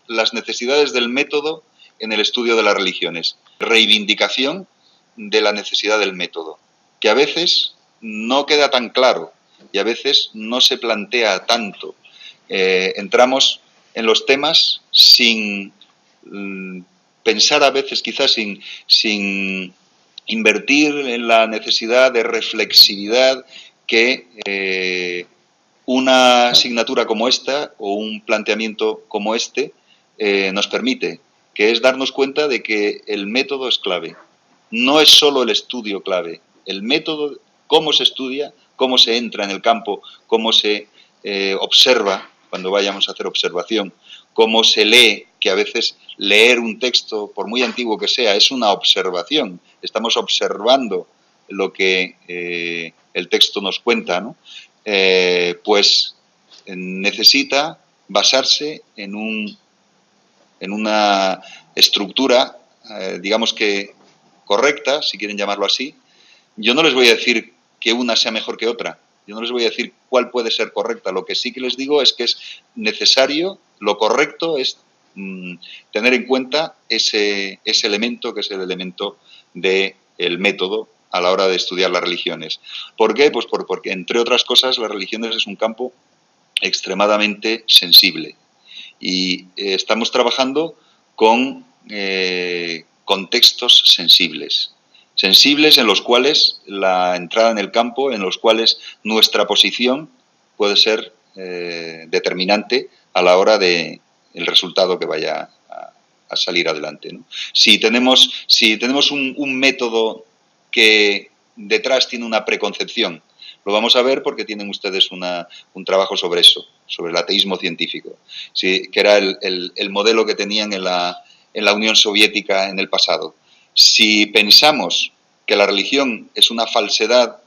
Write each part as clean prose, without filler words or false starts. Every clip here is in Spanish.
las necesidades del método en el estudio de las religiones. Reivindicación de la necesidad del método, que a veces no queda tan claro y a veces no se plantea tanto. Entramos en los temas sin pensar a veces, quizás sin invertir en la necesidad de reflexividad que una asignatura como esta o un planteamiento como este nos permite, que es darnos cuenta de que el método es clave. No es solo el estudio clave, el método, cómo se estudia, cómo se entra en el campo, cómo se observa cuando vayamos a hacer observación, cómo se lee, que a veces leer un texto, por muy antiguo que sea, es una observación. Estamos observando lo que el texto nos cuenta, ¿no? Pues necesita basarse en una estructura, digamos que correcta, si quieren llamarlo así. Yo no les voy a decir que una sea mejor que otra. Yo no les voy a decir cuál puede ser correcta. Lo que sí que les digo es que es necesario, lo correcto es tener en cuenta ese elemento que es el elemento del método a la hora de estudiar las religiones. ¿Por qué? Pues porque, entre otras cosas, las religiones es un campo extremadamente sensible. Y estamos trabajando con contextos sensibles en los cuales la entrada en el campo, en los cuales nuestra posición puede ser determinante a la hora del resultado que vaya a salir adelante, ¿no? Si tenemos un método que detrás tiene una preconcepción, lo vamos a ver porque tienen ustedes un trabajo sobre eso, sobre el ateísmo científico, sí, que era el modelo que tenían en la Unión Soviética en el pasado. Si pensamos que la religión es una falsedad,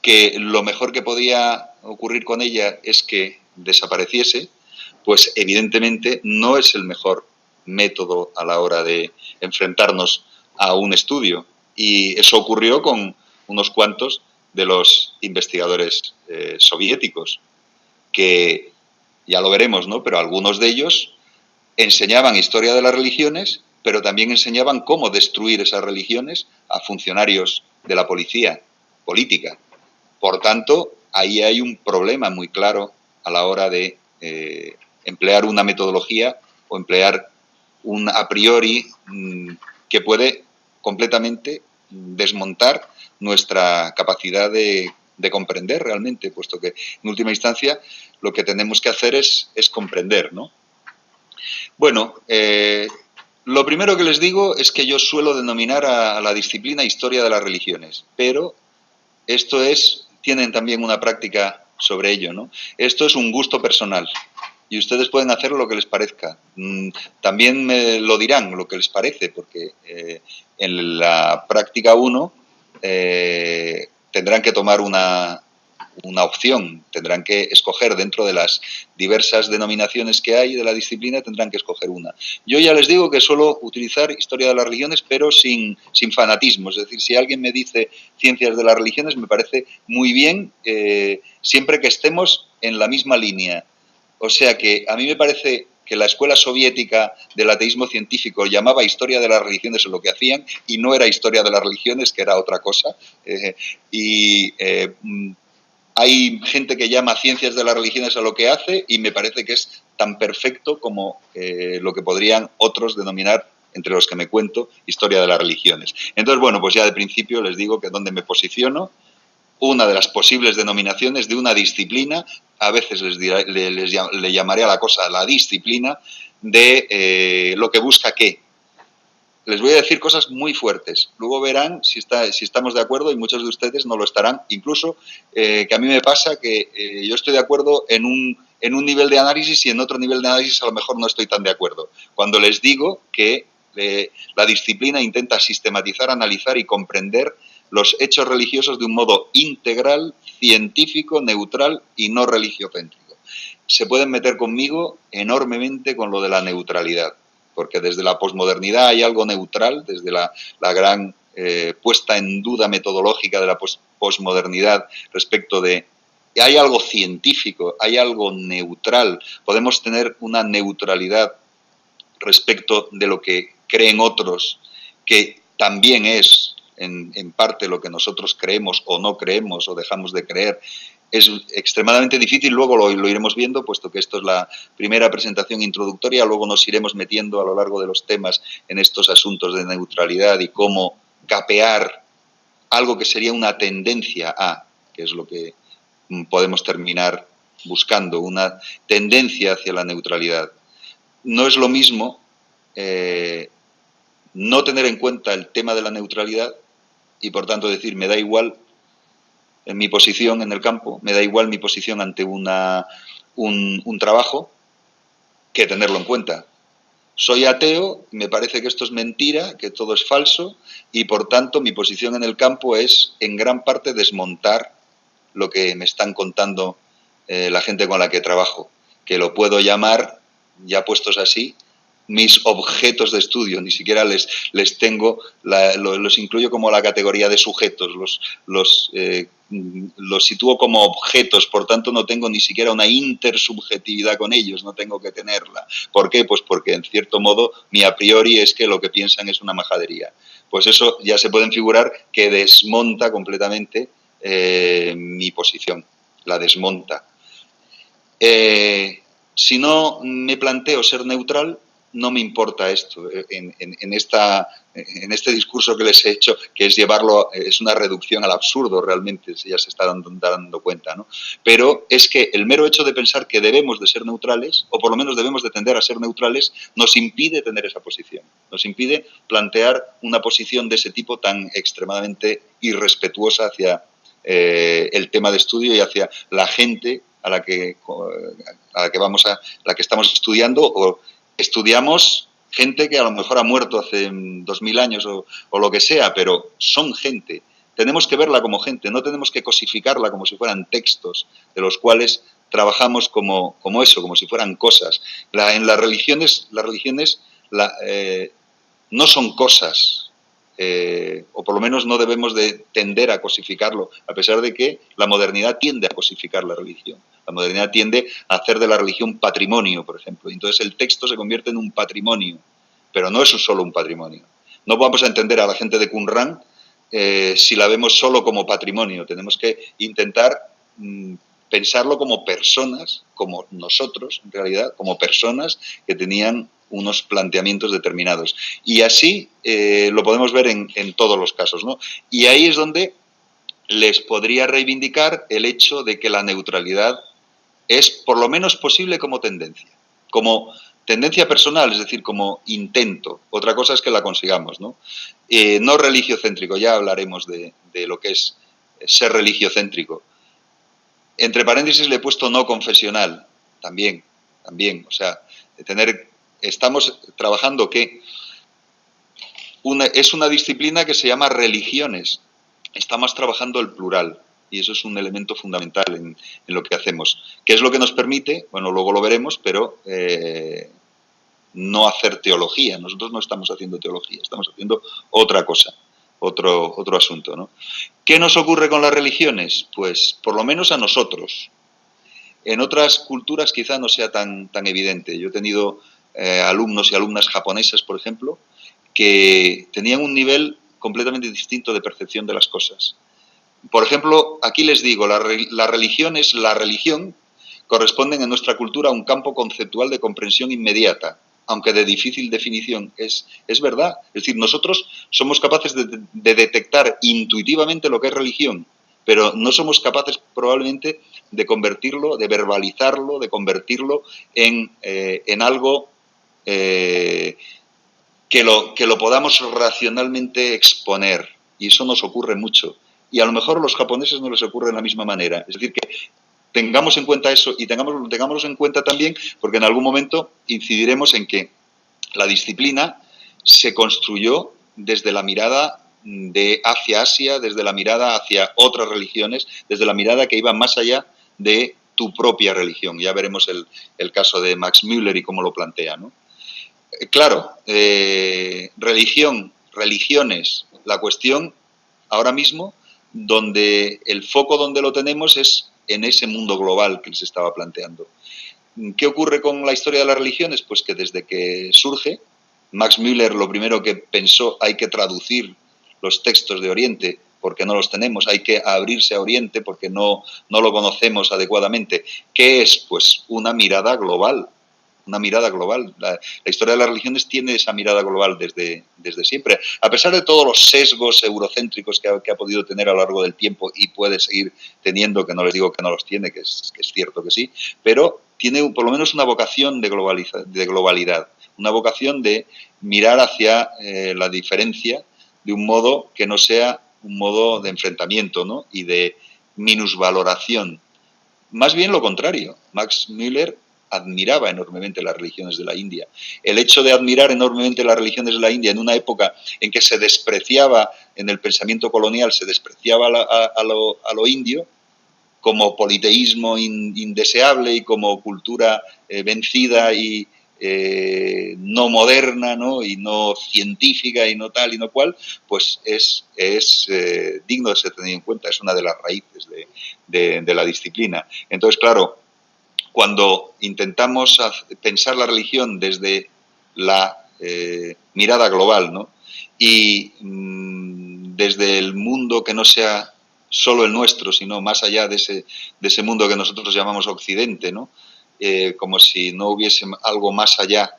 que lo mejor que podía ocurrir con ella es que desapareciese, pues evidentemente no es el mejor método a la hora de enfrentarnos a un estudio. Y eso ocurrió con unos cuantos de los investigadores soviéticos, que ya lo veremos, ¿no? Pero algunos de ellos enseñaban historia de las religiones, pero también enseñaban cómo destruir esas religiones a funcionarios de la policía política. Por tanto, ahí hay un problema muy claro a la hora de emplear una metodología o emplear un a priori que puede completamente desmontar nuestra capacidad de comprender realmente, puesto que en última instancia lo que tenemos que hacer es comprender, ¿no? Bueno, lo primero que les digo es que yo suelo denominar a la disciplina historia de las religiones, pero esto tienen también una práctica sobre ello, ¿no? Esto es un gusto personal y ustedes pueden hacer lo que les parezca. También me lo dirán lo que les parece, porque en la práctica 1 tendrán que tomar una opción, tendrán que escoger dentro de las diversas denominaciones que hay de la disciplina, tendrán que escoger una. Yo ya les digo que suelo utilizar historia de las religiones, pero sin fanatismo. Es decir, si alguien me dice ciencias de las religiones, me parece muy bien, siempre que estemos en la misma línea. O sea que a mí me parece que la escuela soviética del ateísmo científico llamaba historia de las religiones en lo que hacían y no era historia de las religiones, que era otra cosa. Hay gente que llama ciencias de las religiones a lo que hace y me parece que es tan perfecto como lo que podrían otros denominar, entre los que me cuento, historia de las religiones. Entonces, bueno, pues ya de principio les digo que donde me posiciono, una de las posibles denominaciones de una disciplina, a veces le llamaré a la cosa la disciplina, de lo que busca qué. Les voy a decir cosas muy fuertes. Luego verán si estamos de acuerdo y muchos de ustedes no lo estarán. Incluso que a mí me pasa que yo estoy de acuerdo en un nivel de análisis y en otro nivel de análisis a lo mejor no estoy tan de acuerdo. Cuando les digo que la disciplina intenta sistematizar, analizar y comprender los hechos religiosos de un modo integral, científico, neutral y no religiocéntrico. Se pueden meter conmigo enormemente con lo de la neutralidad, porque desde la posmodernidad hay algo neutral, desde la gran puesta en duda metodológica de la posmodernidad respecto de... Hay algo científico, hay algo neutral, podemos tener una neutralidad respecto de lo que creen otros, que también es en parte lo que nosotros creemos o no creemos o dejamos de creer, es extremadamente difícil. Luego lo iremos viendo, puesto que esto es la primera presentación introductoria. Luego nos iremos metiendo a lo largo de los temas en estos asuntos de neutralidad y cómo capear algo que sería una tendencia a, que es lo que podemos terminar buscando, una tendencia hacia la neutralidad. No es lo mismo no tener en cuenta el tema de la neutralidad y, por tanto, decir, me da igual en mi posición en el campo, me da igual mi posición ante un trabajo, que tenerlo en cuenta. Soy ateo, me parece que esto es mentira, que todo es falso, y por tanto mi posición en el campo es en gran parte desmontar lo que me están contando la gente con la que trabajo, que lo puedo llamar, ya puestos así, mis objetos de estudio. Ni siquiera les tengo, los incluyo como la categoría de sujetos, los sitúo como objetos, por tanto no tengo ni siquiera una intersubjetividad con ellos, no tengo que tenerla. ¿Por qué? Pues porque en cierto modo mi a priori es que lo que piensan es una majadería. Pues eso ya se pueden figurar que desmonta completamente mi posición, la desmonta. Si no me planteo ser neutral, no me importa esto. En este discurso que les he hecho, que es llevarlo, es una reducción al absurdo realmente, si ya se está dando cuenta, ¿no? Pero es que el mero hecho de pensar que debemos de ser neutrales, o por lo menos debemos de tender a ser neutrales, nos impide tener esa posición. Nos impide plantear una posición de ese tipo tan extremadamente irrespetuosa hacia el tema de estudio y hacia la gente a la que estamos estudiando, o estudiamos gente que a lo mejor ha muerto hace 2000 años o lo que sea, pero son gente. Tenemos que verla como gente, no tenemos que cosificarla como si fueran textos de los cuales trabajamos como eso, como si fueran cosas. En las religiones no son cosas, o por lo menos no debemos de tender a cosificarlo, a pesar de que la modernidad tiende a cosificar la religión. La modernidad tiende a hacer de la religión patrimonio, por ejemplo. Entonces el texto se convierte en un patrimonio, pero no es solo un patrimonio. No vamos a entender a la gente de Qumran si la vemos solo como patrimonio. Tenemos que intentar pensarlo como personas, como nosotros, en realidad, como personas que tenían unos planteamientos determinados. Y así lo podemos ver en todos los casos, ¿no? Y ahí es donde les podría reivindicar el hecho de que la neutralidad es por lo menos posible como tendencia personal, es decir, como intento. Otra cosa es que la consigamos, ¿no? No religiocéntrico, ya hablaremos de lo que es ser religiocéntrico. Entre paréntesis le he puesto no confesional, también, o sea, estamos trabajando que es una disciplina que se llama religiones, estamos trabajando el plural. Y eso es un elemento fundamental en lo que hacemos. ¿Qué es lo que nos permite? Bueno, luego lo veremos, pero no hacer teología. Nosotros no estamos haciendo teología, estamos haciendo otra cosa, otro asunto, ¿no? ¿Qué nos ocurre con las religiones? Pues por lo menos a nosotros. En otras culturas quizá no sea tan evidente. Yo he tenido alumnos y alumnas japonesas, por ejemplo, que tenían un nivel completamente distinto de percepción de las cosas. Por ejemplo, aquí les digo, la religión corresponden en nuestra cultura a un campo conceptual de comprensión inmediata, aunque de difícil definición. Es verdad. Es decir, nosotros somos capaces de detectar intuitivamente lo que es religión, pero no somos capaces probablemente de convertirlo, de verbalizarlo, de convertirlo en algo que lo podamos racionalmente exponer. Y eso nos ocurre mucho. Y a lo mejor a los japoneses no les ocurre de la misma manera. Es decir, que tengamos en cuenta eso y tengámoslo en cuenta también, porque en algún momento incidiremos en que la disciplina se construyó desde la mirada hacia Asia, desde la mirada hacia otras religiones, desde la mirada que iba más allá de tu propia religión. Ya veremos el caso de Max Müller y cómo lo plantea, ¿no? Claro, religiones, la cuestión ahora mismo, donde el foco donde lo tenemos es en ese mundo global que les estaba planteando. ¿Qué ocurre con la historia de las religiones? Pues que desde que surge, Max Müller lo primero que pensó, hay que traducir los textos de Oriente porque no los tenemos, hay que abrirse a Oriente porque no lo conocemos adecuadamente. ¿Qué es? Pues una mirada global. Una mirada global. La historia de las religiones tiene esa mirada global desde siempre. A pesar de todos los sesgos eurocéntricos que ha podido tener a lo largo del tiempo y puede seguir teniendo, que no les digo que no los tiene, que es cierto que sí, pero tiene por lo menos una vocación de globalidad, una vocación de mirar hacia la diferencia de un modo que no sea un modo de enfrentamiento, ¿no? Y de minusvaloración. Más bien lo contrario. Max Müller admiraba enormemente las religiones de la India. El hecho de admirar enormemente las religiones de la India en una época en que se despreciaba, en el pensamiento colonial, se despreciaba a lo indio como politeísmo indeseable y como cultura vencida y no moderna, ¿no? Y no científica y no tal y no cual, pues es digno de ser tenido en cuenta, es una de las raíces de la disciplina. Entonces, claro, cuando intentamos pensar la religión desde la mirada global, ¿no? Y desde el mundo que no sea solo el nuestro, sino más allá de ese mundo que nosotros llamamos Occidente, ¿no? Como si no hubiese algo más allá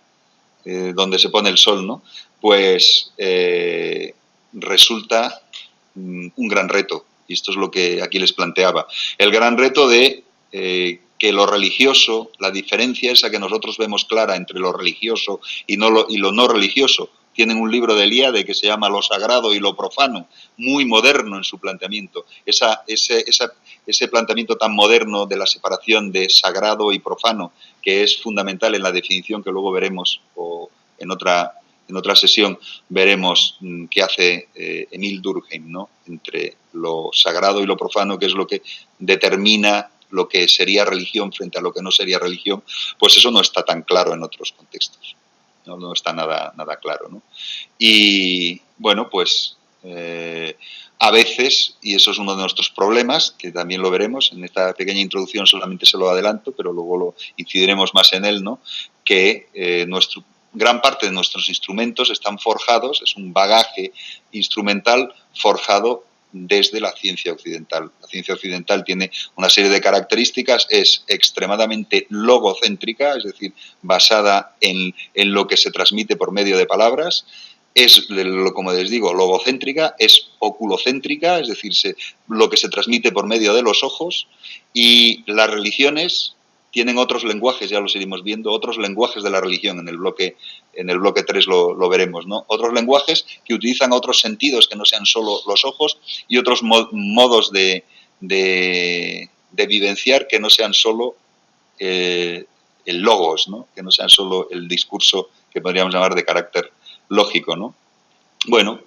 donde se pone el sol, ¿no? Pues resulta un gran reto. Y esto es lo que aquí les planteaba. El gran reto de que lo religioso, la diferencia esa que nosotros vemos clara entre lo religioso y lo no religioso. Tienen un libro de Eliade que se llama Lo sagrado y lo profano, muy moderno en su planteamiento. Ese planteamiento tan moderno de la separación de sagrado y profano, que es fundamental en la definición que luego veremos o en otra sesión veremos qué hace Emil Durkheim, ¿no? Entre lo sagrado y lo profano, que es lo que determina lo que sería religión frente a lo que no sería religión, pues eso no está tan claro en otros contextos. No está nada claro, ¿no? Y bueno, pues a veces, y eso es uno de nuestros problemas, que también lo veremos, en esta pequeña introducción solamente se lo adelanto, pero luego lo incidiremos más en él, ¿no? Que gran parte de nuestros instrumentos están forjados, es un bagaje instrumental forjado desde la ciencia occidental. La ciencia occidental tiene una serie de características, es extremadamente logocéntrica, es decir, basada en lo que se transmite por medio de palabras, es, como les digo, logocéntrica, es oculocéntrica, es decir, lo que se transmite por medio de los ojos, y las religiones tienen otros lenguajes, ya los iremos viendo, otros lenguajes de la religión, en el bloque 3 lo veremos, ¿no? Otros lenguajes que utilizan otros sentidos que no sean solo los ojos y otros modos de vivenciar que no sean solo el logos, ¿no? Que no sean solo el discurso que podríamos llamar de carácter lógico, ¿no? Bueno,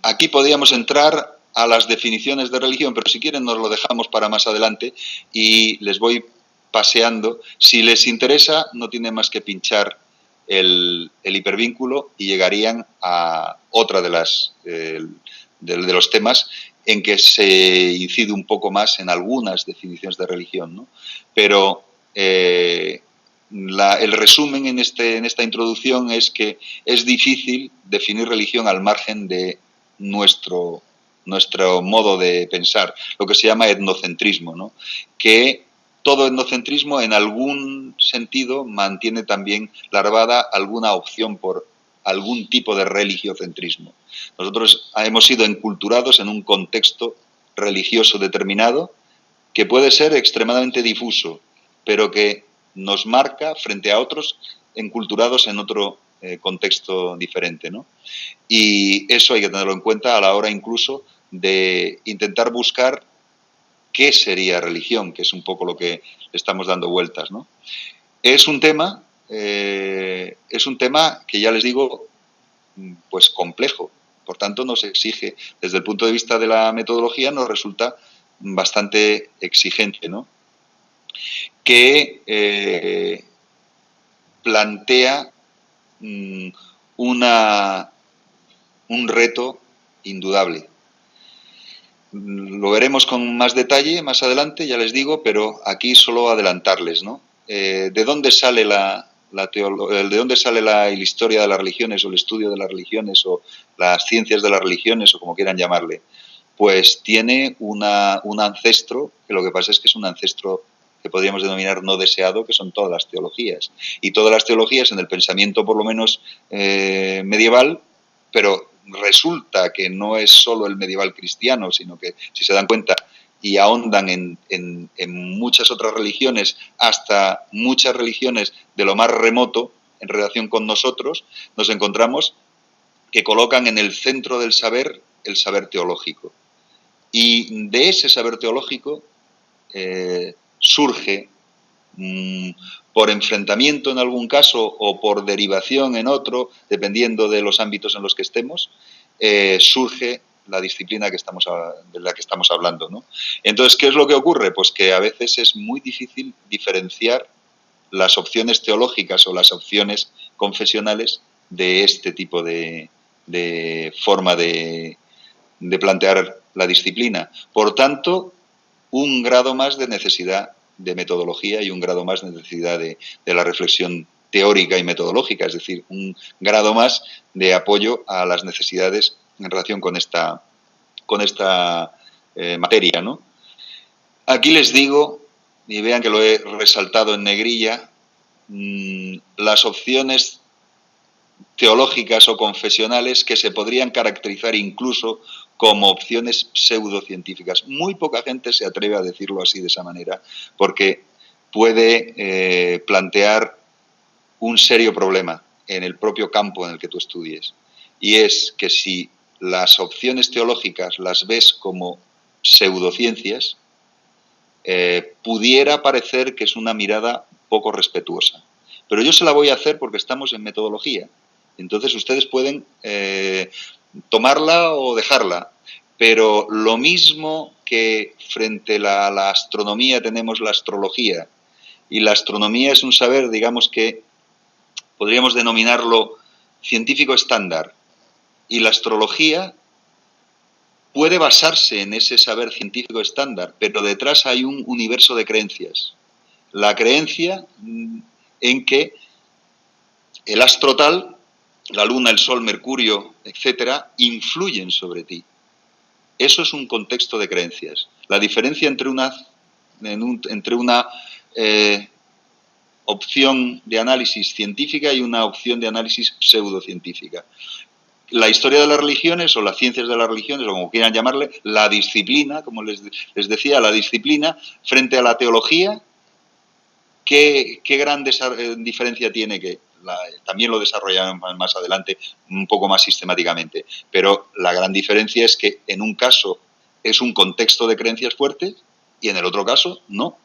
aquí podríamos entrar a las definiciones de religión, pero si quieren nos lo dejamos para más adelante y les voy paseando. Si les interesa, no tienen más que pinchar el hipervínculo y llegarían a otra de los temas en que se incide un poco más en algunas definiciones de religión, ¿no? Pero el resumen en esta introducción es que es difícil definir religión al margen de nuestro modo de pensar, lo que se llama etnocentrismo, ¿no? Que todo etnocentrismo en algún sentido mantiene también larvada alguna opción por algún tipo de religiocentrismo. Nosotros hemos sido enculturados en un contexto religioso determinado que puede ser extremadamente difuso, pero que nos marca frente a otros enculturados en otro contexto diferente, ¿no? Y eso hay que tenerlo en cuenta a la hora incluso de intentar buscar qué sería religión, que es un poco lo que estamos dando vueltas, ¿no? Es un tema que ya les digo, pues complejo. Por tanto, nos exige, desde el punto de vista de la metodología, nos resulta bastante exigente, ¿no? Que plantea un reto indudable. Lo veremos con más detalle más adelante, ya les digo, pero aquí solo adelantarles, ¿no? ¿De dónde sale de dónde sale la historia de las religiones o el estudio de las religiones o las ciencias de las religiones o como quieran llamarle? Pues tiene un ancestro, que lo que pasa es que es un ancestro que podríamos denominar no deseado, que son todas las teologías. Y todas las teologías en el pensamiento, por lo menos medieval, pero resulta que no es solo el medieval cristiano, sino que, si se dan cuenta y ahondan en muchas otras religiones, hasta muchas religiones de lo más remoto en relación con nosotros, nos encontramos que colocan en el centro del saber el saber teológico. Y de ese saber teológico surge, por enfrentamiento en algún caso o por derivación en otro, dependiendo de los ámbitos en los que estemos, surge la disciplina de la que estamos hablando, ¿no? Entonces, ¿qué es lo que ocurre? Pues que a veces es muy difícil diferenciar las opciones teológicas o las opciones confesionales de este tipo de forma de plantear la disciplina. Por tanto, un grado más de necesidad de metodología y un grado más de necesidad de la reflexión teórica y metodológica, es decir, un grado más de apoyo a las necesidades en relación con esta materia, ¿no? Aquí les digo, y vean que lo he resaltado en negrilla, las opciones teológicas o confesionales que se podrían caracterizar incluso como opciones pseudocientíficas. Muy poca gente se atreve a decirlo así, de esa manera, porque puede plantear un serio problema en el propio campo en el que tú estudies. Y es que si las opciones teológicas las ves como pseudociencias, pudiera parecer que es una mirada poco respetuosa. Pero yo se la voy a hacer porque estamos en metodología. Entonces ustedes pueden tomarla o dejarla, pero lo mismo que frente a la astronomía tenemos la astrología, y la astronomía es un saber, digamos que podríamos denominarlo científico estándar, y la astrología puede basarse en ese saber científico estándar, pero detrás hay un universo de creencias. La creencia en que el astro tal, la luna, el sol, Mercurio, etcétera, influyen sobre ti. Eso es un contexto de creencias. La diferencia entre una opción de análisis científica y una opción de análisis pseudocientífica. La historia de las religiones o las ciencias de las religiones, o como quieran llamarle, la disciplina, como les decía, la disciplina frente a la teología, ¿qué gran diferencia tiene? Que también lo desarrollarán más adelante un poco más sistemáticamente, pero la gran diferencia es que en un caso es un contexto de creencias fuertes y en el otro caso no.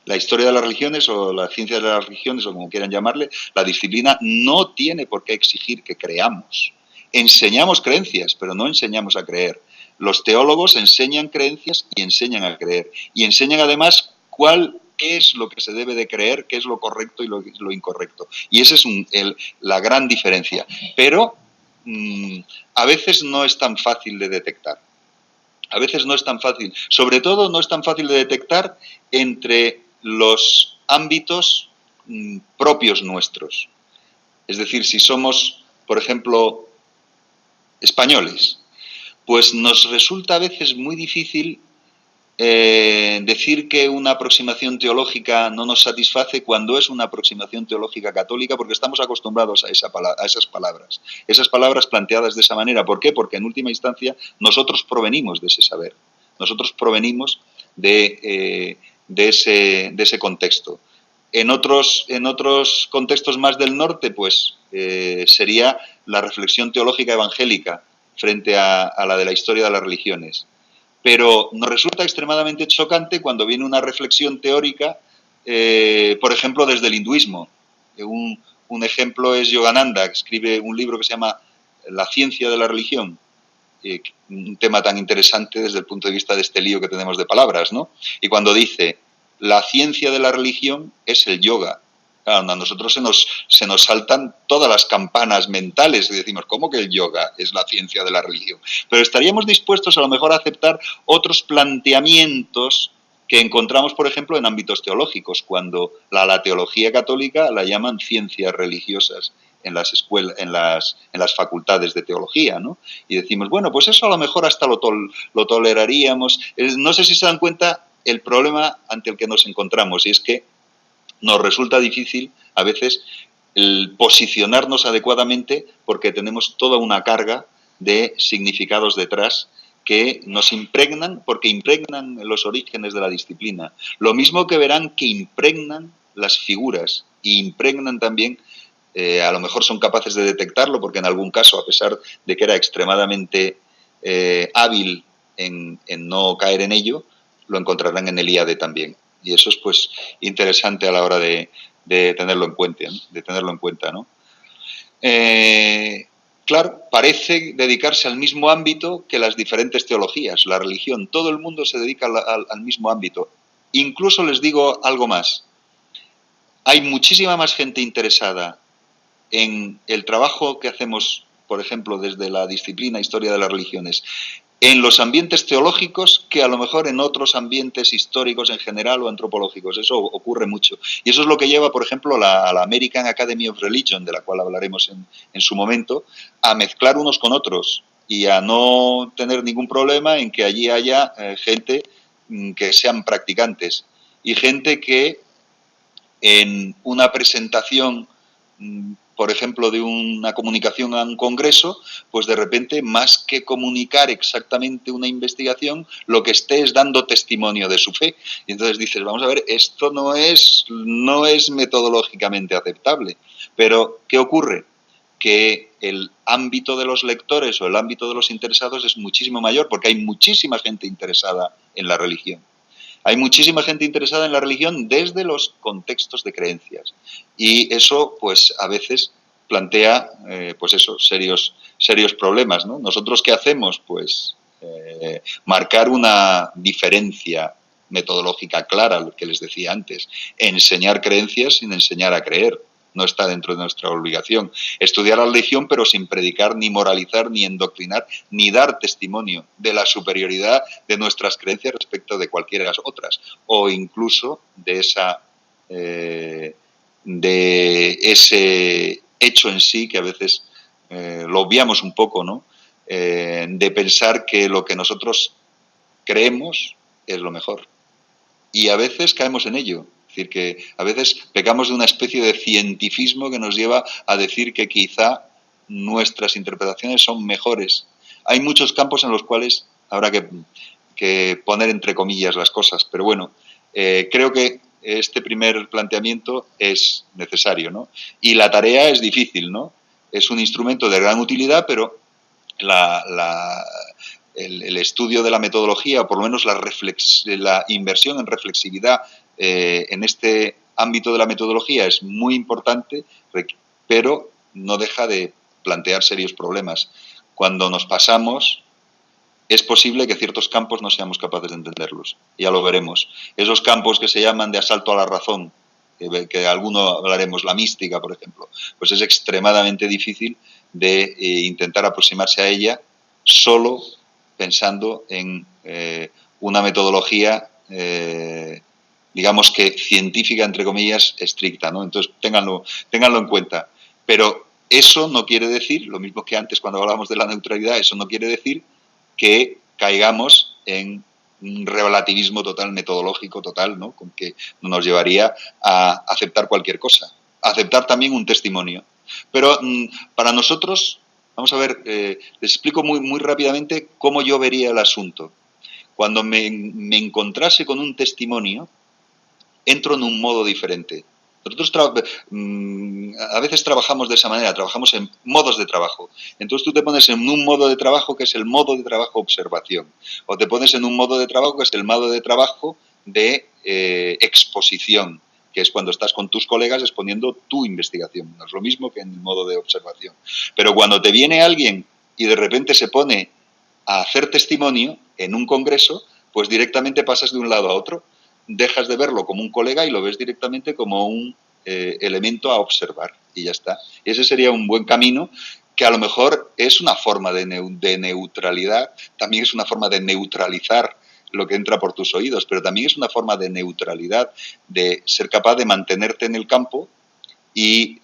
La historia de las religiones o la ciencia de las religiones, o como quieran llamarle, la disciplina no tiene por qué exigir que creamos. Enseñamos creencias, pero no enseñamos a creer. Los teólogos enseñan creencias y enseñan a creer. Y enseñan además qué es lo que se debe de creer, qué es lo correcto y lo incorrecto. Y esa es la gran diferencia. Pero a veces no es tan fácil de detectar. A veces no es tan fácil. Sobre todo no es tan fácil de detectar entre los ámbitos propios nuestros. Es decir, si somos, por ejemplo, españoles, pues nos resulta a veces muy difícil decir que una aproximación teológica no nos satisface cuando es una aproximación teológica católica, porque estamos acostumbrados a esas palabras. Esas palabras planteadas de esa manera. ¿Por qué? Porque en última instancia nosotros provenimos de ese saber. Nosotros provenimos de ese contexto. En otros contextos más del norte, pues sería la reflexión teológica evangélica frente a la de la historia de las religiones. Pero nos resulta extremadamente chocante cuando viene una reflexión teórica, por ejemplo, desde el hinduismo. Un ejemplo es Yogananda, que escribe un libro que se llama La ciencia de la religión, un tema tan interesante desde el punto de vista de este lío que tenemos de palabras, ¿no? Y cuando dice, la ciencia de la religión es el yoga, Claro, a nosotros se nos saltan todas las campanas mentales y decimos, ¿cómo que el yoga es la ciencia de la religión? Pero estaríamos dispuestos a lo mejor a aceptar otros planteamientos que encontramos, por ejemplo, en ámbitos teológicos, cuando la teología católica la llaman ciencias religiosas en las escuelas, en las facultades de teología, ¿no? Y decimos, bueno, pues eso a lo mejor hasta lo toleraríamos. No sé si se dan cuenta el problema ante el que nos encontramos, y es que nos resulta difícil a veces el posicionarnos adecuadamente porque tenemos toda una carga de significados detrás que nos impregnan, porque impregnan los orígenes de la disciplina. Lo mismo que verán que impregnan las figuras y impregnan también, a lo mejor son capaces de detectarlo porque en algún caso, a pesar de que era extremadamente hábil en no caer en ello, lo encontrarán en el IAD también. Y eso es pues interesante a la hora de tenerlo en cuenta, ¿no? De tenerlo en cuenta, ¿no? Claro, parece dedicarse al mismo ámbito que las diferentes teologías, la religión. Todo el mundo se dedica al mismo ámbito. Incluso les digo algo más. Hay muchísima más gente interesada en el trabajo que hacemos, por ejemplo, desde la disciplina Historia de las Religiones, en los ambientes teológicos que a lo mejor en otros ambientes históricos en general o antropológicos. Eso ocurre mucho. Y eso es lo que lleva, por ejemplo, a la American Academy of Religion, de la cual hablaremos en su momento, a mezclar unos con otros y a no tener ningún problema en que allí haya gente que sean practicantes y gente que en una presentación, por ejemplo, de una comunicación a un congreso, pues de repente, más que comunicar exactamente una investigación, lo que esté es dando testimonio de su fe. Y entonces dices, vamos a ver, esto no es metodológicamente aceptable. Pero, ¿qué ocurre? Que el ámbito de los lectores o el ámbito de los interesados es muchísimo mayor, porque hay muchísima gente interesada en la religión. Hay muchísima gente interesada en la religión desde los contextos de creencias y eso, pues, a veces plantea, pues eso, serios problemas, ¿no? ¿Nosotros qué hacemos? Pues marcar una diferencia metodológica clara, lo que les decía antes, enseñar creencias sin enseñar a creer. No está dentro de nuestra obligación. Estudiar la religión, pero sin predicar, ni moralizar, ni endoctrinar, ni dar testimonio de la superioridad de nuestras creencias respecto de cualquiera de las otras, o incluso de ese hecho en sí que a veces lo obviamos un poco, ¿no? De pensar que lo que nosotros creemos es lo mejor. Y a veces caemos en ello. Es decir, que a veces pecamos de una especie de cientificismo que nos lleva a decir que quizá nuestras interpretaciones son mejores. Hay muchos campos en los cuales habrá que poner entre comillas las cosas, pero bueno, creo que este primer planteamiento es necesario, ¿no? Y la tarea es difícil, ¿no? Es un instrumento de gran utilidad, pero el estudio de la metodología, o por lo menos la inversión en reflexividad en este ámbito de la metodología es muy importante, pero no deja de plantear serios problemas. Cuando nos pasamos, es posible que ciertos campos no seamos capaces de entenderlos. Ya lo veremos. Esos campos que se llaman de asalto a la razón, que alguno hablaremos, la mística, por ejemplo, pues es extremadamente difícil de intentar aproximarse a ella solo pensando en una metodología, digamos que científica, entre comillas, estricta, ¿no? Entonces, ténganlo en cuenta. Pero eso no quiere decir, lo mismo que antes cuando hablábamos de la neutralidad, eso no quiere decir que caigamos en un relativismo total, metodológico total, ¿no? Con que nos llevaría a aceptar cualquier cosa. A aceptar también un testimonio. Pero para nosotros, vamos a ver, les explico muy rápidamente cómo yo vería el asunto. Cuando me encontrase con un testimonio, entro en un modo diferente. Nosotros a veces trabajamos de esa manera, trabajamos en modos de trabajo. Entonces tú te pones en un modo de trabajo que es el modo de trabajo observación, o te pones en un modo de trabajo que es el modo de trabajo de exposición, que es cuando estás con tus colegas exponiendo tu investigación. No es lo mismo que en el modo de observación. Pero cuando te viene alguien y de repente se pone a hacer testimonio en un congreso, pues directamente pasas de un lado a otro. Dejas de verlo como un colega y lo ves directamente como un elemento a observar y ya está. Ese sería un buen camino, que a lo mejor es una forma de neutralidad, también es una forma de neutralizar lo que entra por tus oídos, pero también es una forma de neutralidad, de ser capaz de mantenerte en el campo y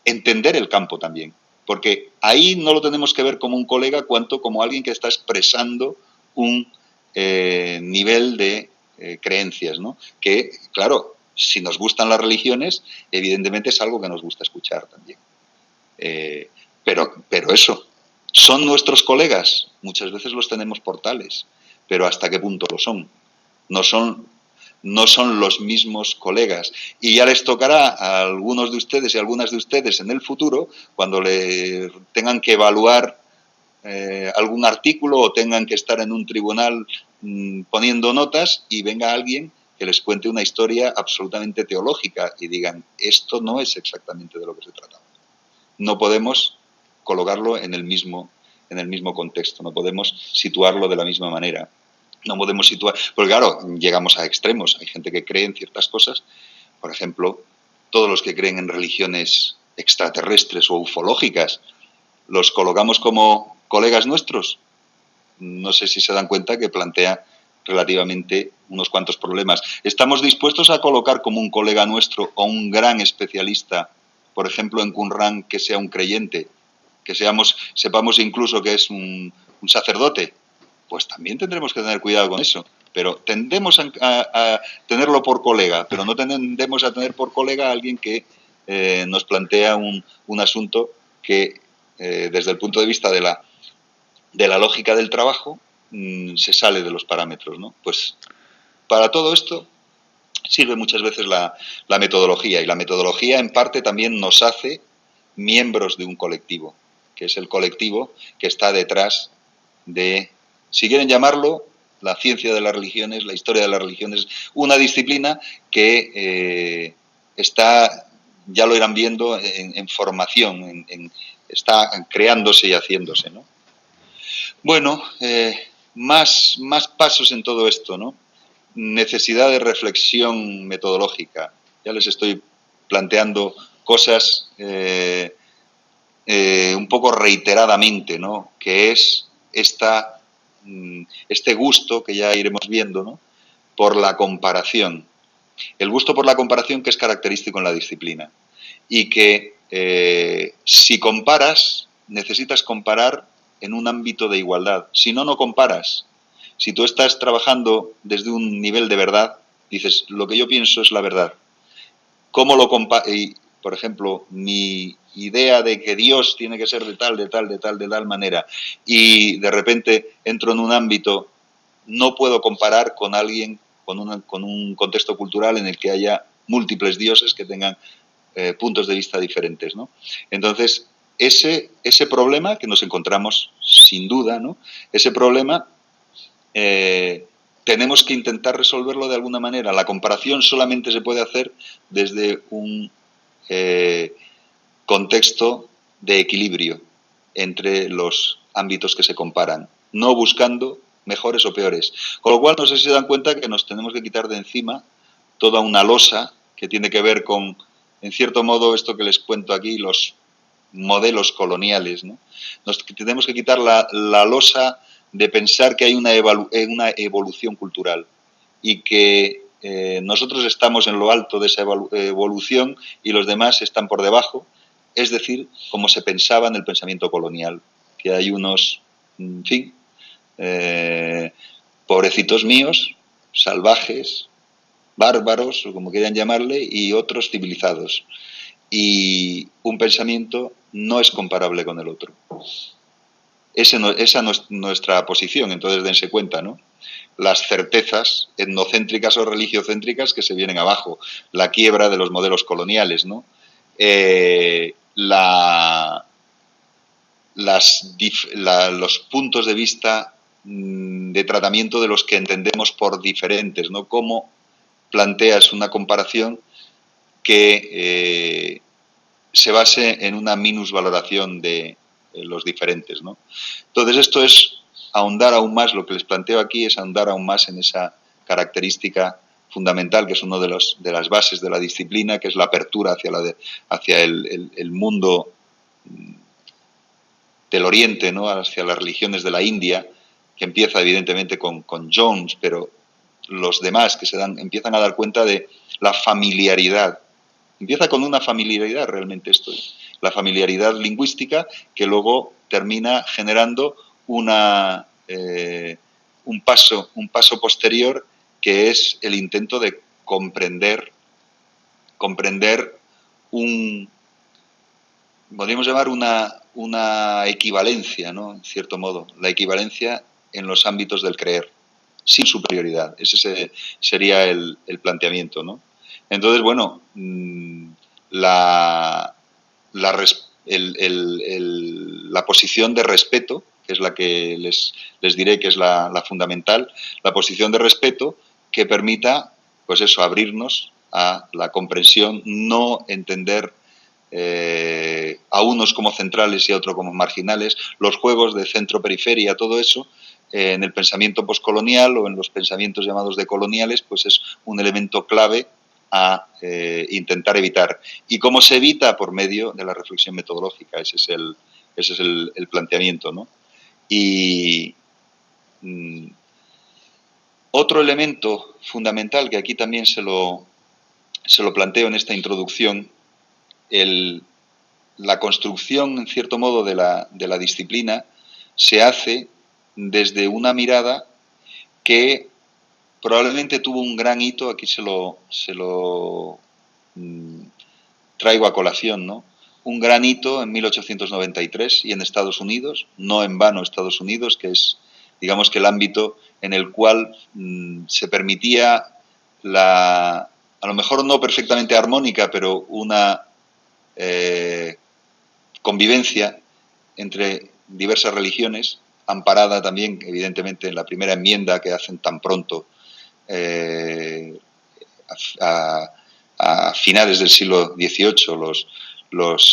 entender el campo también. Porque ahí no lo tenemos que ver como un colega, cuanto como alguien que está expresando un nivel de creencias, ¿no? Que, claro, si nos gustan las religiones, evidentemente es algo que nos gusta escuchar también. Pero eso, ¿son nuestros colegas? Muchas veces los tenemos por tales, pero ¿hasta qué punto lo son? No son los mismos colegas. Y ya les tocará a algunos de ustedes y a algunas de ustedes en el futuro, cuando le tengan que evaluar algún artículo o tengan que estar en un tribunal poniendo notas y venga alguien que les cuente una historia absolutamente teológica y digan, esto no es exactamente de lo que se trataba. No podemos colocarlo en el mismo contexto, no podemos situarlo de la misma manera. No podemos situar, porque claro, llegamos a extremos. Hay gente que cree en ciertas cosas, por ejemplo, todos los que creen en religiones extraterrestres o ufológicas, los colocamos como colegas nuestros. No sé si se dan cuenta que plantea relativamente unos cuantos problemas. ¿Estamos dispuestos a colocar como un colega nuestro o un gran especialista, por ejemplo, en Qumran, que sea un creyente, que sepamos incluso que es un sacerdote? Pues también tendremos que tener cuidado con eso. Pero tendemos a tenerlo por colega, pero no tendemos a tener por colega a alguien que nos plantea un asunto que, desde el punto de vista de la lógica del trabajo, se sale de los parámetros, ¿no? Pues para todo esto sirve muchas veces la metodología, y la metodología en parte también nos hace miembros de un colectivo, que es el colectivo que está detrás de, si quieren llamarlo, la ciencia de las religiones, la historia de las religiones, una disciplina que está, ya lo irán viendo, en formación, está creándose y haciéndose, ¿no? Bueno, más pasos en todo esto, ¿no? Necesidad de reflexión metodológica. Ya les estoy planteando cosas un poco reiteradamente, ¿no? Que es este gusto que ya iremos viendo, ¿no? Por la comparación. El gusto por la comparación, que es característico en la disciplina. Y que si comparas, necesitas comparar en un ámbito de igualdad. Si no, no comparas. Si tú estás trabajando desde un nivel de verdad, dices, lo que yo pienso es la verdad. ¿Cómo lo comparas? Por ejemplo, mi idea de que Dios tiene que ser de tal manera, y de repente entro en un ámbito, no puedo comparar con alguien, con un contexto cultural en el que haya múltiples dioses que tengan puntos de vista diferentes, ¿no? Entonces, ese problema que nos encontramos sin duda, ¿no? Ese problema tenemos que intentar resolverlo de alguna manera. La comparación solamente se puede hacer desde un contexto de equilibrio entre los ámbitos que se comparan, no buscando mejores o peores. Con lo cual, no sé si se dan cuenta que nos tenemos que quitar de encima toda una losa que tiene que ver con, en cierto modo, esto que les cuento aquí, los modelos coloniales, ¿no? Nos tenemos que quitar la losa de pensar que hay una evolución cultural y que nosotros estamos en lo alto de esa evolución y los demás están por debajo, es decir, como se pensaba en el pensamiento colonial, que hay unos, en fin, pobrecitos míos, salvajes, bárbaros, o como quieran llamarle, y otros civilizados. Y un pensamiento no es comparable con el otro. Esa no es nuestra posición, entonces dense cuenta, ¿no? Las certezas etnocéntricas o religiocéntricas que se vienen abajo, la quiebra de los modelos coloniales, ¿no? Los puntos de vista de tratamiento de los que entendemos por diferentes, ¿no? Cómo planteas una comparación que se base en una minusvaloración de los diferentes, ¿no? Entonces, esto es ahondar aún más, lo que les planteo aquí es ahondar aún más en esa característica fundamental, que es una de las bases de la disciplina, que es la apertura hacia el mundo del Oriente, ¿no? Hacia las religiones de la India, que empieza evidentemente con Jones, pero los demás que empiezan a dar cuenta de la familiaridad. Empieza con una familiaridad realmente esto, la familiaridad lingüística, que luego termina generando un paso posterior, que es el intento de comprender podríamos llamar una equivalencia, ¿no? En cierto modo, la equivalencia en los ámbitos del creer, sin superioridad. Ese sería el planteamiento, ¿no? Entonces, bueno, la posición de respeto, que es la que les diré que es la fundamental, la posición de respeto que permita, pues eso, abrirnos a la comprensión, no entender a unos como centrales y a otros como marginales, los juegos de centro-periferia, todo eso, en el pensamiento postcolonial o en los pensamientos llamados decoloniales, pues es un elemento clave a intentar evitar. ¿Y cómo se evita? Por medio de la reflexión metodológica. Ese es el planteamiento, ¿no? Y otro elemento fundamental, que aquí también se lo planteo en esta introducción, la construcción, en cierto modo, de la disciplina se hace desde una mirada que probablemente tuvo un gran hito, aquí se lo traigo a colación, ¿no? Un gran hito en 1893 y en Estados Unidos, no en vano Estados Unidos, que es, digamos, que el ámbito en el cual se permitía a lo mejor no perfectamente armónica, pero una convivencia entre diversas religiones, amparada también, evidentemente, en la primera enmienda que hacen tan pronto a finales del siglo XVIII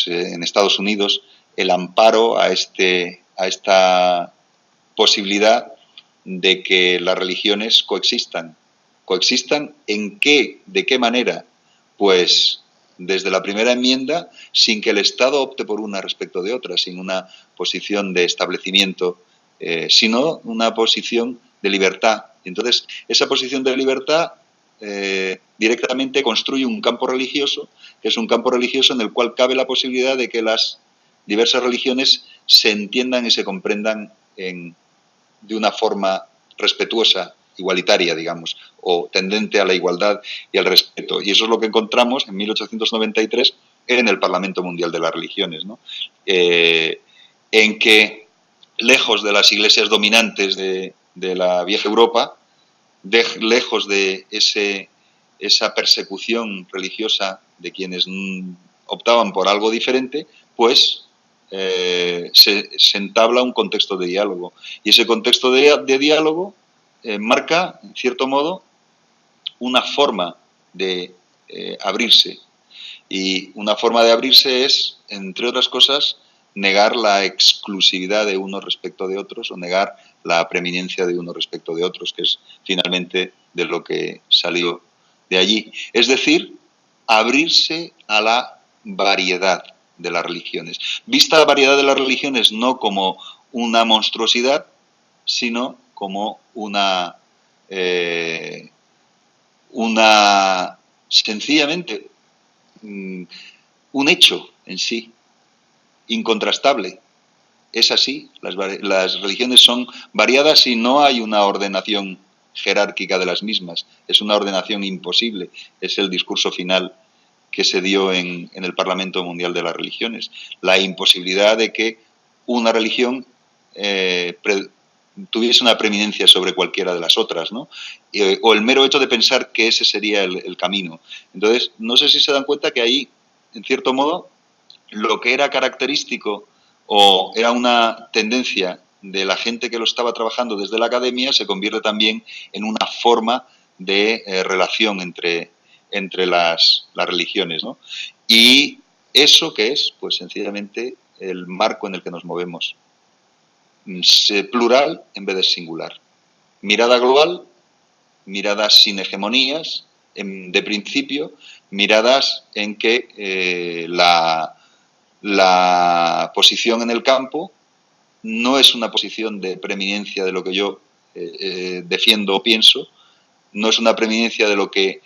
en Estados Unidos, el amparo a esta posibilidad de que las religiones coexistan. ¿Coexistan de qué manera? Pues desde la primera enmienda, sin que el Estado opte por una respecto de otra, sin una posición de establecimiento, sino una posición de libertad. Entonces, esa posición de libertad directamente construye un campo religioso, que es un campo religioso en el cual cabe la posibilidad de que las diversas religiones se entiendan y se comprendan de una forma respetuosa, igualitaria, digamos, o tendente a la igualdad y al respeto. Y eso es lo que encontramos en 1893 en el Parlamento Mundial de las Religiones, ¿no? En que, lejos de las iglesias dominantes de la vieja Europa, lejos de esa persecución religiosa de quienes optaban por algo diferente, pues se entabla un contexto de diálogo. Y ese contexto de diálogo marca, en cierto modo, una forma de abrirse. Y una forma de abrirse es, entre otras cosas, negar la exclusividad de unos respecto de otros o negar la preeminencia de unos respecto de otros, que es finalmente de lo que salió de allí. Es decir, abrirse a la variedad de las religiones. Vista la variedad de las religiones no como una monstruosidad, sino como sencillamente un hecho en sí, incontrastable. Es así, las religiones son variadas y no hay una ordenación jerárquica de las mismas, es una ordenación imposible, es el discurso final que se dio en el Parlamento Mundial de las Religiones, la imposibilidad de que una religión tuviese una preeminencia sobre cualquiera de las otras, ¿no? O el mero hecho de pensar que ese sería el camino. Entonces, no sé si se dan cuenta que ahí, en cierto modo, lo que era característico o era una tendencia de la gente que lo estaba trabajando desde la academia se convierte también en una forma de relación entre las religiones, ¿no? Y eso que es, pues sencillamente, el marco en el que nos movemos. Plural en vez de singular. Mirada global miradas sin hegemonías, de principio, miradas en que la posición en el campo no es una posición de preeminencia de lo que yo defiendo o pienso, no es una preeminencia de lo que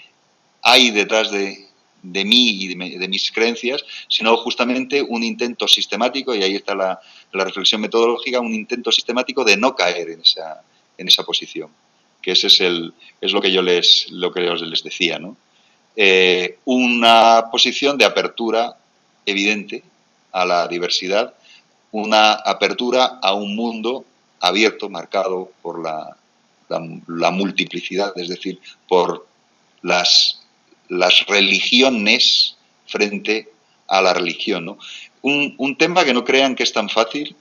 hay detrás de mí y de mis creencias, sino justamente un intento sistemático, y ahí está la reflexión metodológica, un intento sistemático de no caer en esa posición, que ese es lo que yo les decía, ¿no? Una posición de apertura evidente a la diversidad, una apertura a un mundo abierto, marcado por la multiplicidad, es decir, por las religiones frente a la religión, ¿no? Un tema que no crean que es tan fácil,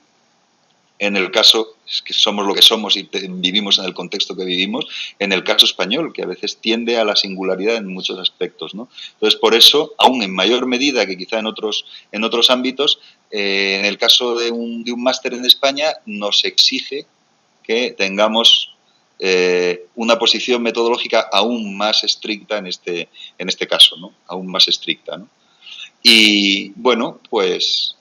en el caso, es que somos lo que somos y vivimos en el contexto que vivimos, en el caso español, que a veces tiende a la singularidad en muchos aspectos, ¿no? Entonces, por eso, aún en mayor medida que quizá en otros ámbitos, en el caso de un máster en España, nos exige que tengamos una posición metodológica aún más estricta en este caso, ¿no? Aún más estricta, ¿no? Y, bueno, pues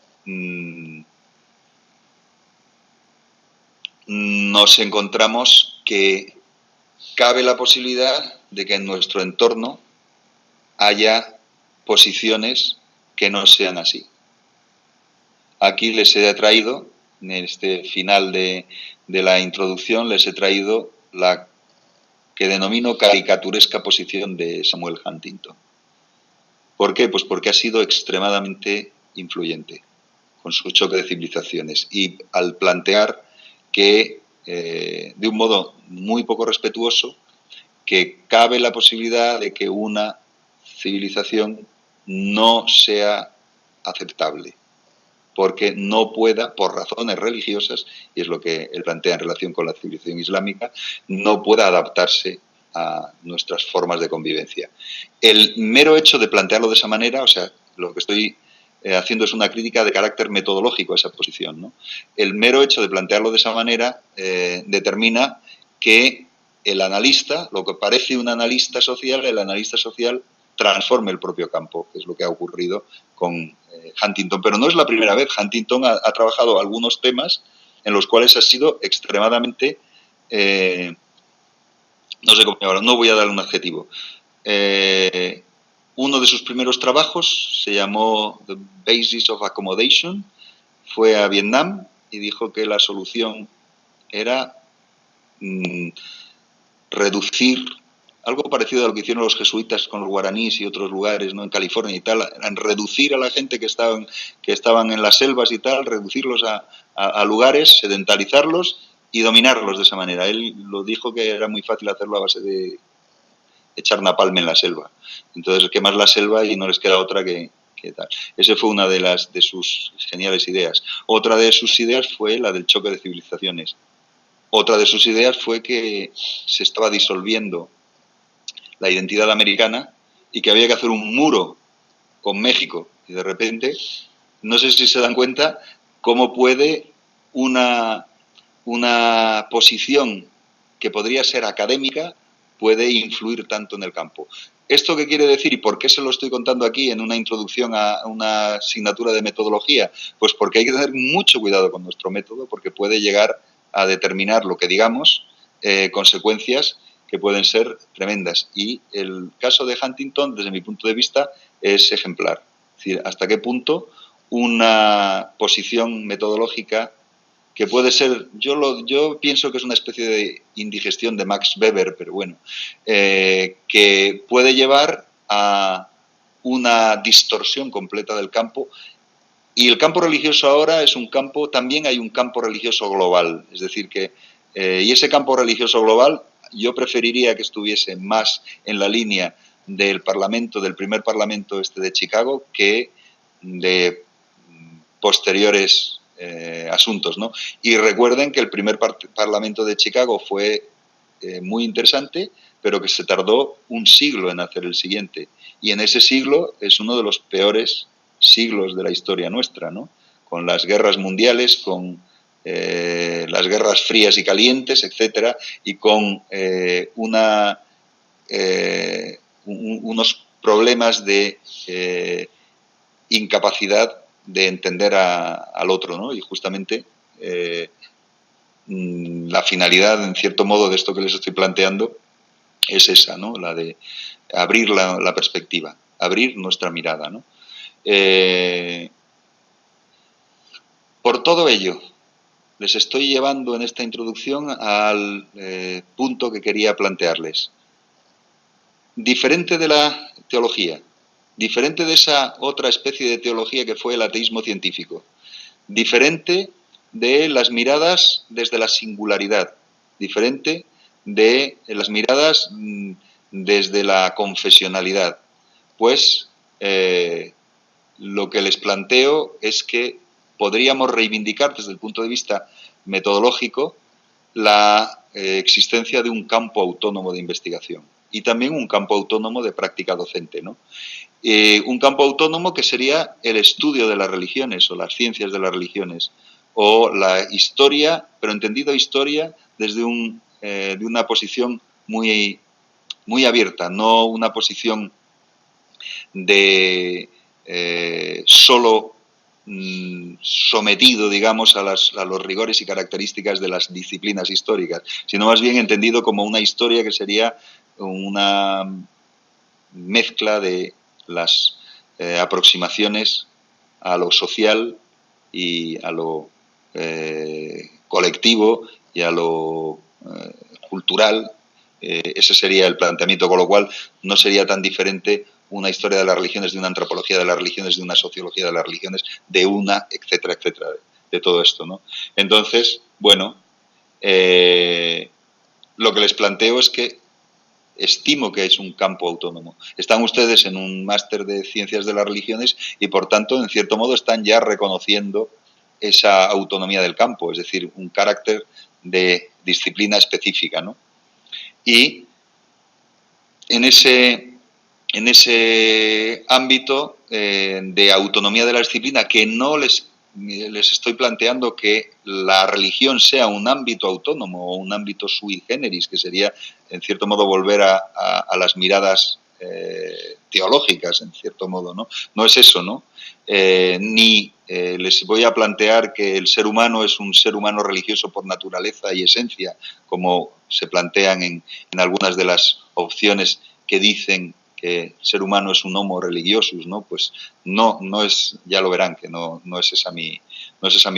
nos encontramos que cabe la posibilidad de que en nuestro entorno haya posiciones que no sean así. Aquí les he traído, en este final de la introducción, les he traído la que denomino caricaturesca posición de Samuel Huntington. ¿Por qué? Pues porque ha sido extremadamente influyente con su choque de civilizaciones y al plantear que, de un modo muy poco respetuoso, que cabe la posibilidad de que una civilización no sea aceptable, porque no pueda, por razones religiosas, y es lo que él plantea en relación con la civilización islámica, no pueda adaptarse a nuestras formas de convivencia. El mero hecho de plantearlo de esa manera, o sea, lo que estoy haciendo es una crítica de carácter metodológico a esa posición, ¿no? El mero hecho de plantearlo de esa manera determina que el analista, lo que parece un analista social, el analista social transforme el propio campo, que es lo que ha ocurrido con Huntington. Pero no es la primera vez. Huntington ha trabajado algunos temas en los cuales ha sido extremadamente, no sé cómo llamarlo, no voy a dar un adjetivo. Uno de sus primeros trabajos se llamó The Basis of Accommodation, fue a Vietnam y dijo que la solución era reducir, algo parecido a lo que hicieron los jesuitas con los guaraníes y otros lugares, ¿no? En California y tal, en reducir a la gente que estaban en las selvas y tal, reducirlos a lugares, sedentarizarlos y dominarlos de esa manera. Él lo dijo que era muy fácil hacerlo a base de echar napalm en la selva. Entonces quemas la selva y no les queda otra que tal. Esa fue una de sus geniales ideas. Otra de sus ideas fue la del choque de civilizaciones. Otra de sus ideas fue que se estaba disolviendo la identidad americana y que había que hacer un muro con México. Y de repente, no sé si se dan cuenta cómo puede una posición que podría ser académica puede influir tanto en el campo. ¿Esto qué quiere decir y por qué se lo estoy contando aquí en una introducción a una asignatura de metodología? Pues porque hay que tener mucho cuidado con nuestro método, porque puede llegar a determinar lo que digamos, consecuencias que pueden ser tremendas. Y el caso de Huntington, desde mi punto de vista, es ejemplar. Es decir, hasta qué punto una posición metodológica que puede ser, yo pienso que es una especie de indigestión de Max Weber, pero bueno, que puede llevar a una distorsión completa del campo. Y el campo religioso ahora es un campo, también hay un campo religioso global, es decir que, y ese campo religioso global yo preferiría que estuviese más en la línea del parlamento, del primer parlamento de Chicago, que de posteriores asuntos, ¿no? Y recuerden que el primer parlamento de Chicago fue muy interesante, pero que se tardó un siglo en hacer el siguiente. Y en ese siglo es uno de los peores siglos de la historia nuestra, ¿no? Con las guerras mundiales, con las guerras frías y calientes, etcétera, y con unos problemas de incapacidad de entender al otro, ¿no? Y justamente la finalidad, en cierto modo, de esto que les estoy planteando es esa, ¿no? La de abrir la perspectiva, abrir nuestra mirada, ¿no? Por todo ello, les estoy llevando en esta introducción al punto que quería plantearles. Diferente de la teología, diferente de esa otra especie de teología que fue el ateísmo científico, diferente de las miradas desde la singularidad, diferente de las miradas desde la confesionalidad. Pues lo que les planteo es que podríamos reivindicar desde el punto de vista metodológico la existencia de un campo autónomo de investigación y también un campo autónomo de práctica docente, ¿no? Un campo autónomo que sería el estudio de las religiones o las ciencias de las religiones o la historia, pero entendido historia desde de una posición muy, muy abierta, no una posición de solo sometido, digamos, a los rigores y características de las disciplinas históricas, sino más bien entendido como una historia que sería una mezcla de las aproximaciones a lo social y a lo colectivo y a lo cultural. Ese sería el planteamiento, con lo cual no sería tan diferente una historia de las religiones, de una antropología de las religiones, de una sociología de las religiones, de una, etcétera, etcétera, de todo esto, ¿no? Entonces, bueno, lo que les planteo es que estimo que es un campo autónomo. Están ustedes en un máster de ciencias de las religiones y, por tanto, en cierto modo, están ya reconociendo esa autonomía del campo, es decir, un carácter de disciplina específica, ¿no? Y en ese ámbito de autonomía de la disciplina, que no les estoy planteando que la religión sea un ámbito autónomo o un ámbito sui generis, que sería, en cierto modo, volver a las miradas teológicas, en cierto modo, ¿no? No es eso, ¿no? Ni les voy a plantear que el ser humano es un ser humano religioso por naturaleza y esencia, como se plantean en algunas de las opciones que dicen que el ser humano es un homo religiosus, ¿no? Pues no es, ya lo verán, que no es esa mi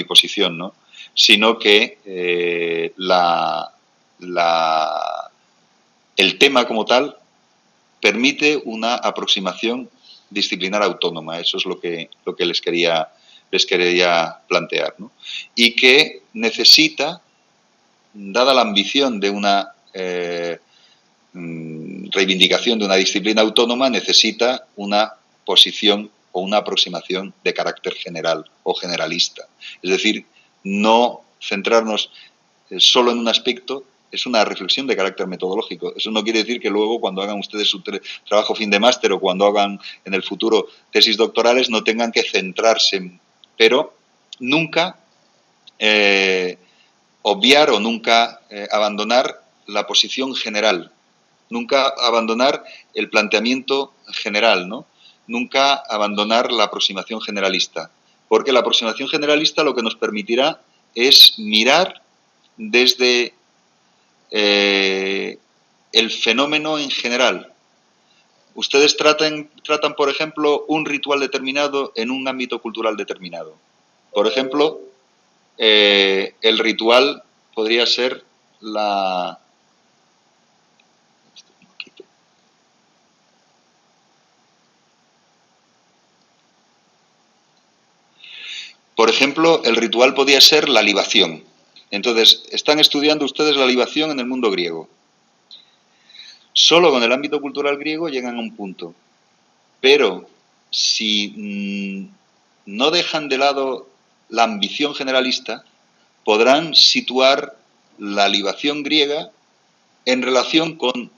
posición, ¿no? Sino que el tema como tal permite una aproximación disciplinar autónoma. Eso es lo que les quería plantear, ¿no? Y que necesita, dada la ambición de una reivindicación de una disciplina autónoma, necesita una posición o una aproximación de carácter general o generalista. Es decir, no centrarnos solo en un aspecto. Es una reflexión de carácter metodológico. Eso no quiere decir que luego, cuando hagan ustedes su trabajo fin de máster o cuando hagan en el futuro tesis doctorales, no tengan que centrarse, pero nunca obviar o nunca abandonar la posición general, nunca abandonar el planteamiento general, ¿no? Nunca abandonar la aproximación generalista, porque la aproximación generalista lo que nos permitirá es mirar desde el fenómeno en general. Ustedes tratan, por ejemplo, un ritual determinado en un ámbito cultural determinado. Por ejemplo, el ritual podría ser Por ejemplo, el ritual podría ser la libación. Entonces, están estudiando ustedes la libación en el mundo griego. Solo con el ámbito cultural griego llegan a un punto. Pero si no dejan de lado la ambición generalista, podrán situar la libación griega en relación con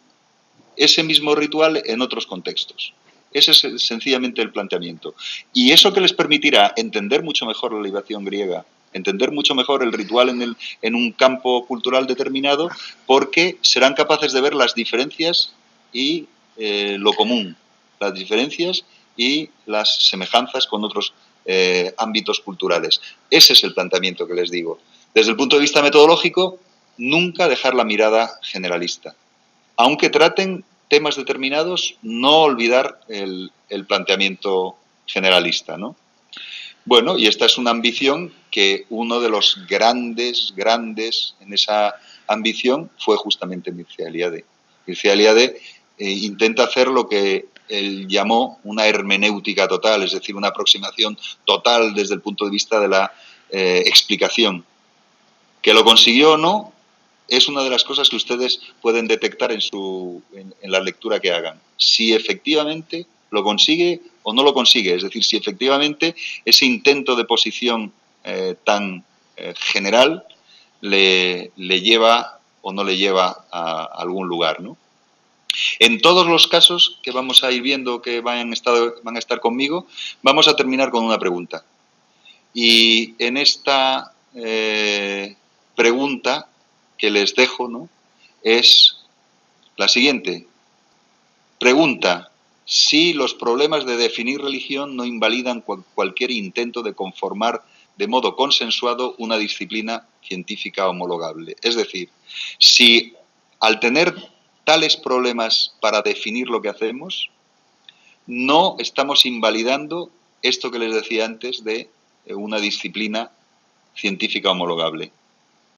ese mismo ritual en otros contextos. Ese es sencillamente el planteamiento. Y eso que les permitirá entender mucho mejor la libación griega entender mucho mejor el ritual en un campo cultural determinado, porque serán capaces de ver las diferencias y lo común, las diferencias y las semejanzas con otros ámbitos culturales. Ese es el planteamiento que les digo. Desde el punto de vista metodológico, nunca dejar la mirada generalista. Aunque traten temas determinados, no olvidar el planteamiento generalista, ¿no? Bueno, y esta es una ambición que uno de los grandes en esa ambición fue justamente Mircea Eliade. Mircea Eliade intenta hacer lo que él llamó una hermenéutica total, es decir, una aproximación total desde el punto de vista de la explicación. Que lo consiguió o no, es una de las cosas que ustedes pueden detectar en la lectura que hagan. Si efectivamente lo consigue o no lo consigue. Es decir, si efectivamente ese intento de posición tan general le lleva o no le lleva a algún lugar, ¿no? En todos los casos que vamos a ir viendo que van a estar conmigo, vamos a terminar con una pregunta. Y en esta pregunta que les dejo, ¿no?, es la siguiente. Pregunta: si los problemas de definir religión no invalidan cualquier intento de conformar de modo consensuado una disciplina científica homologable. Es decir, si al tener tales problemas para definir lo que hacemos, no estamos invalidando esto que les decía antes de una disciplina científica homologable.